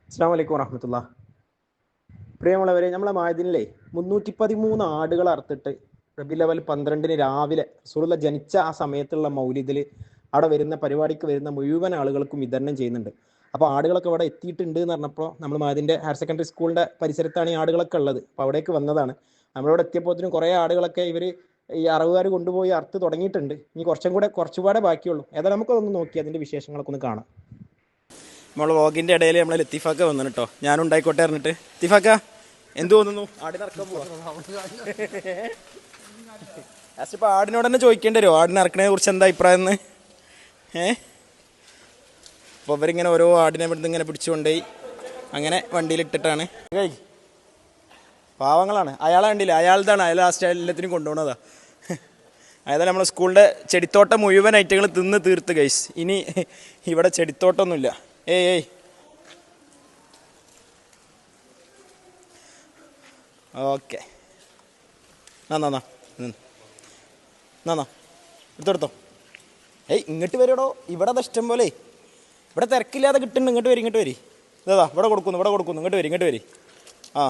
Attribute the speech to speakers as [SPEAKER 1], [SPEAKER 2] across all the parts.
[SPEAKER 1] അസ്സലാമു അലൈക്കും വറഹ്മത്തുള്ളാഹി. പ്രിയമുള്ളവരെ, നമ്മളെ മഅദിനിലെ 313 ആടുകൾ അറുത്തിട്ട് റബീഉൽ അവ്വൽ 12 രാവിലെ റസൂലുള്ളാഹി ജനിച്ച ആ സമയത്തുള്ള മൗലിദിൽ അവിടെ വരുന്ന പരിപാടിക്ക് വരുന്ന മുഴുവൻ ആളുകൾക്കും വിതരണം ചെയ്യുന്നുണ്ട്. അപ്പോൾ ആടുകളൊക്കെ ഇവിടെ എത്തിയിട്ടുണ്ട് എന്ന് പറഞ്ഞപ്പോൾ നമ്മൾ മഅദിൻ്റെ ഹയർ സെക്കൻഡറി സ്കൂളിൻ്റെ പരിസരത്താണ് ഈ ആടുകളൊക്കെ ഉള്ളത്. അപ്പോൾ അവിടേക്ക് വന്നതാണ്. നമ്മളിവിടെ എത്തിയപ്പോഴത്തേനും കുറേ ആടുകളൊക്കെ ഇവർ ഈ അറവുകാർ കൊണ്ടുപോയി അറുത്ത് തുടങ്ങിയിട്ടുണ്ട്. ഇനി കുറച്ചുപാടെ ബാക്കിയുള്ളൂ. ഏതായാലും നമുക്കതൊന്ന് നോക്കി അതിൻ്റെ വിശേഷങ്ങളൊക്കെ ഒന്ന് കാണാം. നമ്മൾ വ്ളോഗിൻ്റെ ഇടയിൽ നമ്മളെ ലത്തീഫാക്ക വന്നു കേട്ടോ. ഞാനും ഉണ്ടായിക്കോട്ടെ പറഞ്ഞിട്ട്. ലത്തീഫാക്ക എന്ത് തോന്നുന്നു? ആടിനെ ഇറക്കാൻ പോവാ. ലാസ്റ്റ് ഇപ്പോൾ ആടിനോട് തന്നെ ചോദിക്കേണ്ടി വരുമോ ആടിനെ ഇറക്കണതിനെ കുറിച്ച് എന്താ അഭിപ്രായം എന്ന്? അപ്പോൾ ഇവരിങ്ങനെ ഓരോ ആടിനെ ഇവിടുന്ന് ഇങ്ങനെ പിടിച്ചുകൊണ്ടുപോയി അങ്ങനെ വണ്ടിയിലിട്ടിട്ടാണ്. പാവങ്ങളാണ്. അയാളെ കണ്ടില്ല, അയാളതാണ്. അയാൾ ലാസ്റ്റ് എല്ലാത്തിനും കൊണ്ടുപോകണതാ. അതായത് നമ്മളെ സ്കൂളിൻ്റെ ചെടിത്തോട്ടം മുഴുവൻ ഐറ്റങ്ങൾ തിന്ന് തീർത്ത് ഗൈസ്. ഇനി ഇവിടെ ചെടിത്തോട്ടമൊന്നുമില്ല. ഏയ് ഓക്കെ, എടുത്തോടുത്തോ. ഇങ്ങോട്ട് വരൂടോ. ഇവിടെ അത് ഇഷ്ടം പോലെ ഇവിടെ തിരക്കില്ലാതെ കിട്ടുന്നുണ്ട്. ഇങ്ങോട്ട് വരി. ഇതാ ഇവിടെ കൊടുക്കുന്നു. ഇങ്ങോട്ട് വരി. ആ,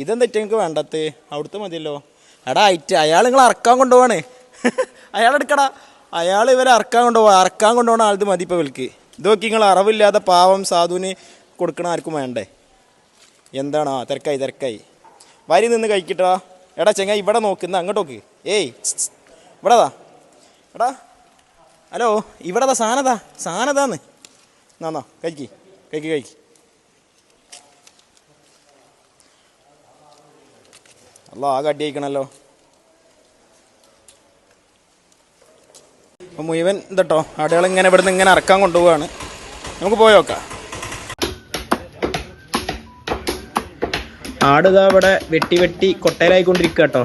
[SPEAKER 1] ഇതെന്താ നിങ്ങൾക്ക് വേണ്ടത്? അവിടുത്തെ മതിയല്ലോ. എടാ അയാൾ നിങ്ങൾ അറക്കാൻ കൊണ്ടുപോവാണ്. അയാളെടുക്കടാ. അയാൾ ഇവരെ അറക്കാൻ കൊണ്ടുപോകണ ആളത് മതി ഇപ്പോൾ ഇവർക്ക്. ഇത് നോക്കി, നിങ്ങൾ അറവില്ലാതെ പാവം സാധുവിന് കൊടുക്കണ ആർക്കും വേണ്ടേ? എന്താണ്? ആ തിരക്കായി വരി നിന്ന് കഴിക്കട്ടാ. എടാ ചെങ്ങായി ഇവിടെ നോക്കുന്ന അങ്ങോട്ട് നോക്ക്. ഏയ് ഇവിടെതാ. എടാ ഹലോ, ഇവിടെതാ സാധനതാന്ന്. എന്നാ കഴിക്ക്. അല്ലോ ആകെ അടി കഴിക്കണല്ലോ. അപ്പോൾ മുഴുവൻ ഇതട്ടോ ആടുകളിങ്ങനെ ഇവിടുന്ന് ഇങ്ങനെ അറക്കാൻ കൊണ്ടുപോവാണ്. നമുക്ക് പോയി നോക്കാം. ആടുക ഇവിടെ വെട്ടി കൊട്ടയിലായിക്കൊണ്ടിരിക്കുക കേട്ടോ.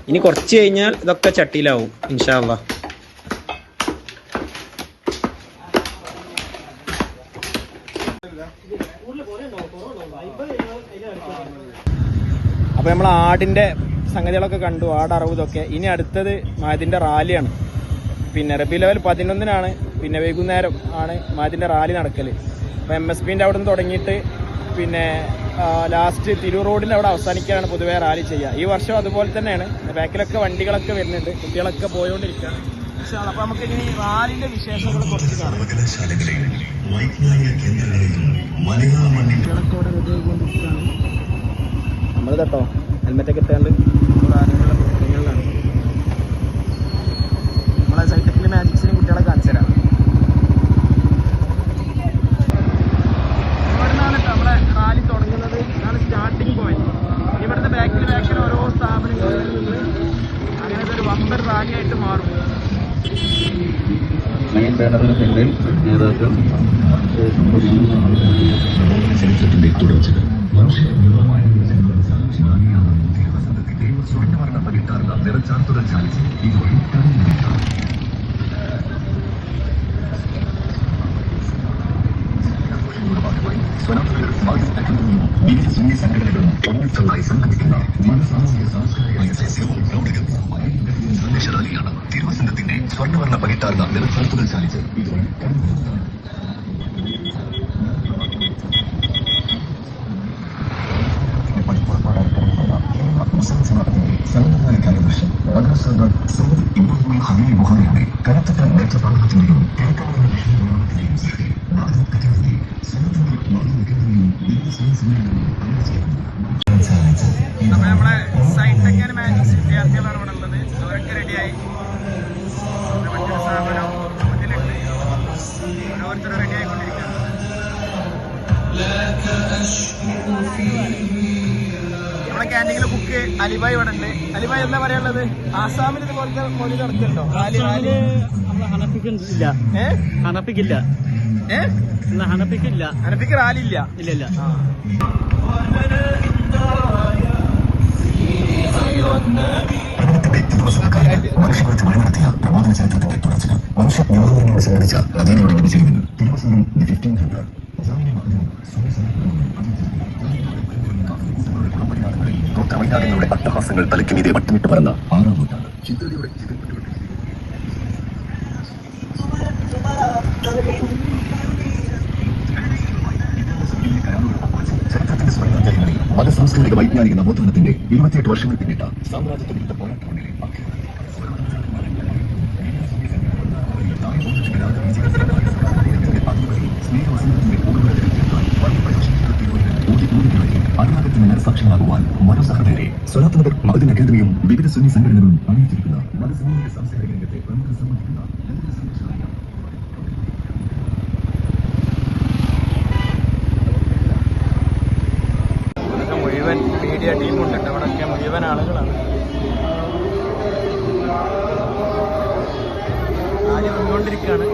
[SPEAKER 1] ഇനി കുറച്ച് കഴിഞ്ഞാൽ ഇതൊക്കെ ചട്ടിയിലാവും ഇൻഷാ അല്ലാഹ്. അപ്പോൾ നമ്മൾ ആടിൻ്റെ സംഗതികളൊക്കെ കണ്ടു, ആടറവ് ഇതൊക്കെ. ഇനി അടുത്തത് മഅദിൻ്റെ റാലിയാണ്. പിന്നെ റബീഉൽ അവ്വൽ 11-നാണ്, പിന്നെ വൈകുന്നേരം ആണ് മഅദിൻ്റെ റാലി നടക്കൽ. അപ്പോൾ MSPൻ്റെ അവിടെ നിന്ന് തുടങ്ങിയിട്ട് പിന്നെ ലാസ്റ്റ് തിരൂർ റോഡിൻ്റെ അവിടെ അവസാനിക്കാനാണ് പൊതുവേ റാലി ചെയ്യുക. ഈ വർഷം അതുപോലെ തന്നെയാണ്. ബാക്കിലൊക്കെ വണ്ടികളൊക്കെ വരുന്നുണ്ട്, കുട്ടികളൊക്കെ പോയോണ്ടിരിക്കുകയാണ്. അപ്പോൾ നമുക്ക് ഇനി റാലിൻ്റെ വിശേഷങ്ങൾ കുറച്ച് കാണാം. നമ്മൾ കേട്ടോ ഹെൽമെറ്റൊക്കെ ഇട്ടാണ്ട് റാലികളുടെ പ്രവർത്തനങ്ങളിലാണ്. നമ്മളെ സൈറ്റക്കിൽ മാജിക്സിന് കുട്ടികളെ കാണിച്ചു തരാം. ഇവിടെ നിന്നാണ് നമ്മളെ റാലി തുടങ്ങുന്നത്. ഇതാണ് സ്റ്റാർട്ടിങ് പോയിന്റ്. ഇവിടുത്തെ ബാക്കിൽ ഓരോ സ്ഥാപനങ്ങളിൽ നിന്ന് അങ്ങനെ ഒരു വമ്പൻ റാലിയായിട്ട് മാറും. ചരിത്രത്തിന്റെ തുടർച്ചകൾ സംഘടനകളും ഒന്നിച്ചായി സംഘടിക്കുന്ന സാമൂഹിക സാംസ്കാരിക സന്ദേശ റാലിയാണ് തിരുവസന്തത്തിന്റെ സ്വർണ്ണവർണ്ണ പകിട്ടാർന്ന നിറച്ചാർത്തുകൾ ചാലിച്ച് ഇതുവഴി കടന്നു. സമകാല കാലവർഷം ബുഹാരിയുടെ കനത്തട്ട നേത്രപാഠത്തിന്റെയും കിഴക്കമായ വിഷയത്തിന്റെയും സൃഷ്ടി നമ്മളെ സൈറ്റൊക്കെ മാജിക്സ് വിദ്യാർത്ഥികളാണ് ഇവിടെ ഉള്ളത്. അവരൊക്കെ റെഡിയായി. മറ്റൊരു സ്ഥാപനം ഇതിലുണ്ട്. ഓരോരുത്തരും റെഡി ആയിക്കൊണ്ടിരിക്കുകയാണ്. നമ്മളെ ക്യാൻറ്റീനിലെ കുക്ക് അലിബായ് ഇവിടെ ഉണ്ട്. അലിബായ് എന്താ പറയാനുള്ളത്? ആസാമിൽ ഇതുപോലത്തെ മൊഴി നടക്കുന്നുണ്ടോ? ഹനഫിക്ക് റാലി ഇല്ല. മനുഷ്യവർദ്ധമായി നടത്തിയ പ്രബോധന ചരിത്രത്തിന്റെ തുടർച്ചകൾ മനുഷ്യ യുവജനങ്ങളെ സംബന്ധിച്ച നദീനോട് ചെയ്യുന്നു. തിരുവസനം 1500 തമിഴ്നാടുകളുടെ അട്ടഹാസങ്ങൾ തലയ്ക്കുമീതെ വട്ടമിട്ട് പറന്ന 6-ാം നൂറ്റാണ്ട് ചിന്തയുടെ ചിതൽപ്പെട്ടുകൊണ്ടിരിക്കുന്നു.
[SPEAKER 2] വൈജ്ഞാനിക നവോത്ഥാനത്തിന്റെ 28 വർഷങ്ങൾ പിന്നിട്ട സാമ്രാജ്യത്വ വിരുദ്ധ പോരാട്ടങ്ങളിലെ അധികാരത്തിന് മനസാക്ഷികളാകുവാൻ മതസഹോദരരെ സ്വലാത്ത് മഹദിൻ അക്കാദമിയും വിവിധ സുന്നി സംഘടനകളും അണിയിച്ചിരിക്കുന്ന മതസാമൂഹിക സാംസ്കാരിക രംഗത്തെ പ്രമുഖ സംബന്ധിക്കുന്ന
[SPEAKER 1] മുഴുവൻ മീഡിയ ടീമുണ്ട്. അവിടെയൊക്കെ മുഴുവൻ ആളുകളാണ്. ആദ്യം വന്നുകൊണ്ടിരിക്കുകയാണ്.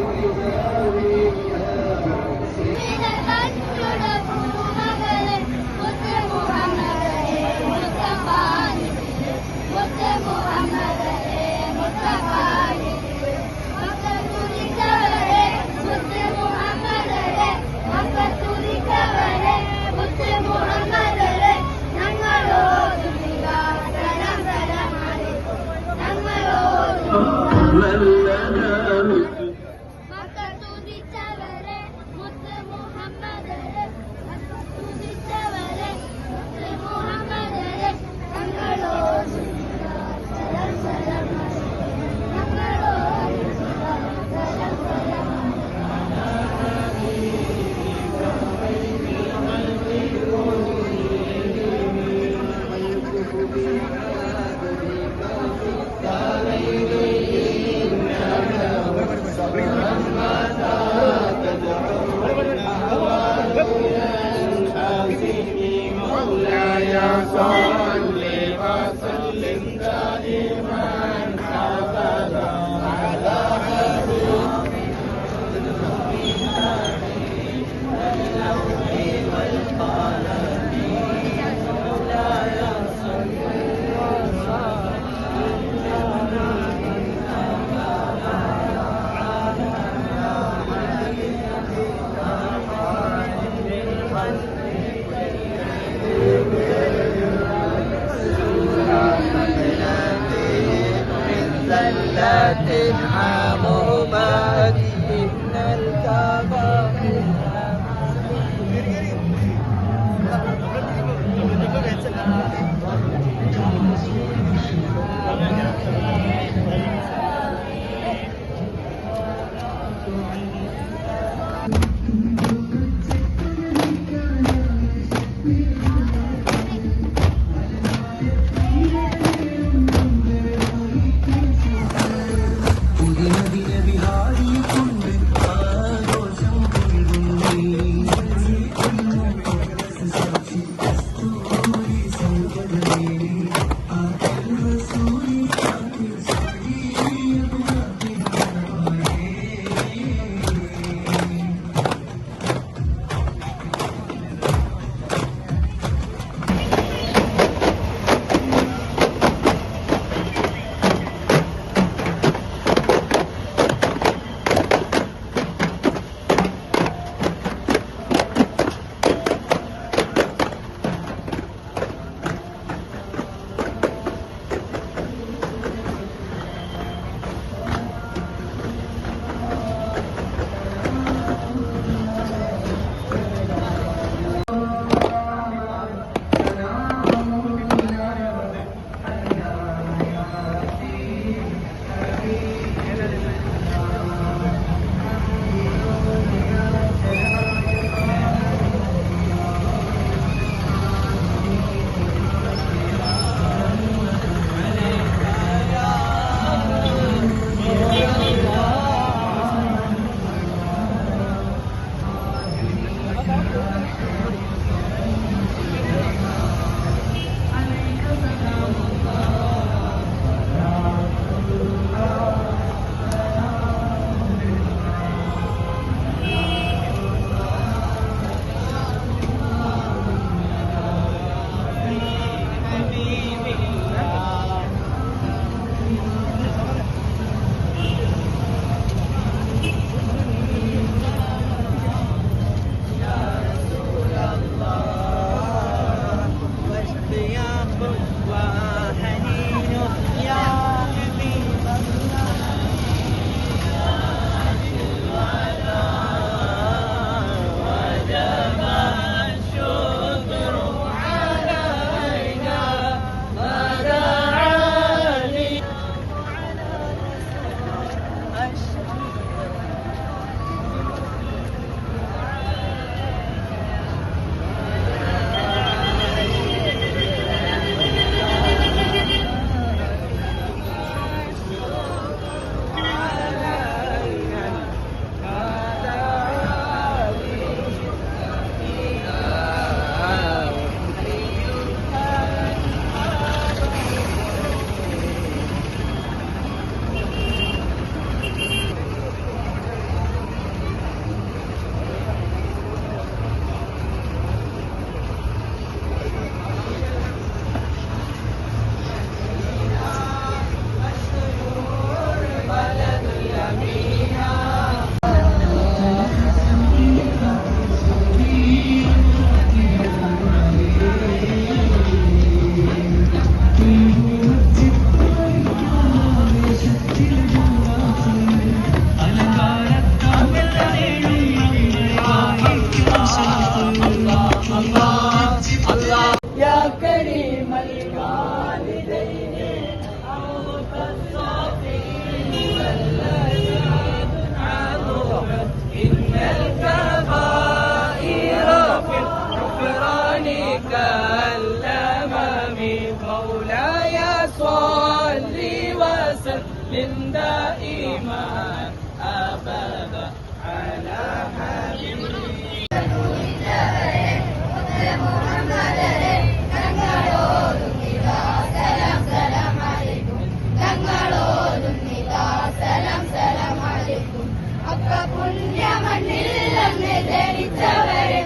[SPEAKER 3] ജനിച്ചവരെ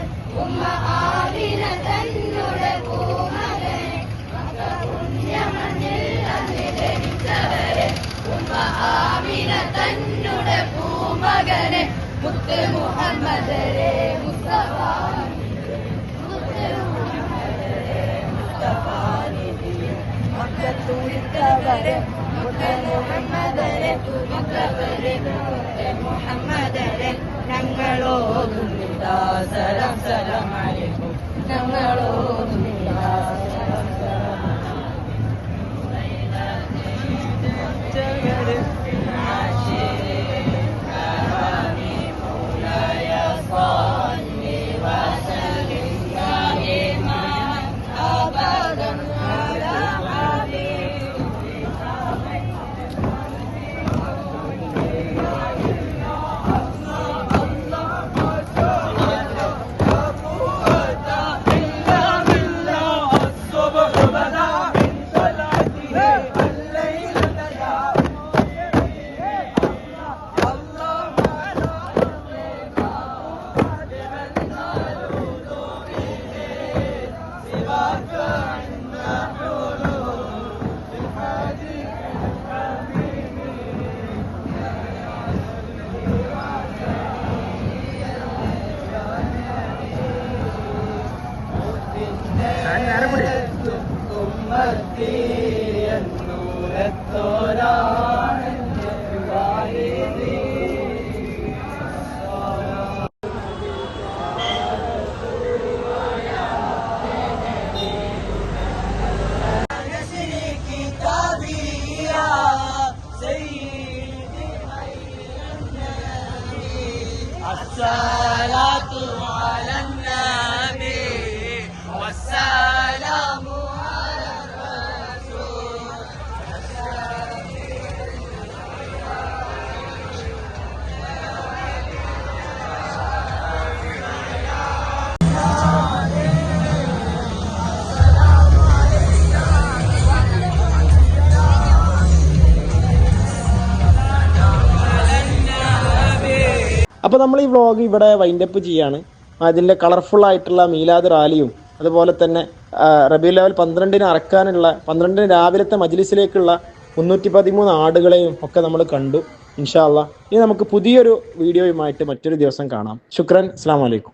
[SPEAKER 3] ഉമ്മ ആമിന തന്നുടെ പൂമകനെ പുണ്യമണ്ണിൽ അന്ന് ജനിച്ചവരെ ഉമ്മ ആമിന തന്നുടെ പൂമകനെ മുത്ത് മുഹമ്മദരെ മുസ്തഫ മക്കത്തൂരിട്ടവരെ മുത്ത് മുഹമ്മദരെ മുഹമ്മദരെ ഞങ്ങളോതുമില്ല സലാം സലാം അലൈക്കും ഞങ്ങളോതുമില്ല സലാം സലാം الصلاة على النبي والسلام على الرسول
[SPEAKER 1] അപ്പോൾ നമ്മൾ ഈ വ്ളോഗ് ഇവിടെ വൈൻഡപ്പ് ചെയ്യാണ്. അതിൻ്റെ കളർഫുൾ ആയിട്ടുള്ള മീലാദ് റാലിയും അതുപോലെ തന്നെ റബീഉൽ അവ്വൽ 12-ന് അറക്കാനുള്ള 12-ന് രാവിലത്തെ മജ്ലിസിലേക്കുള്ള 313 ആടുകളെയും ഒക്കെ നമ്മൾ കണ്ടു. ഇൻഷാ അല്ലാഹ് ഇനി നമുക്ക് പുതിയൊരു വീഡിയോയുമായിട്ട് മറ്റൊരു ദിവസം കാണാം. ശുക്രൻ. അസ്സലാമു അലൈക്കും.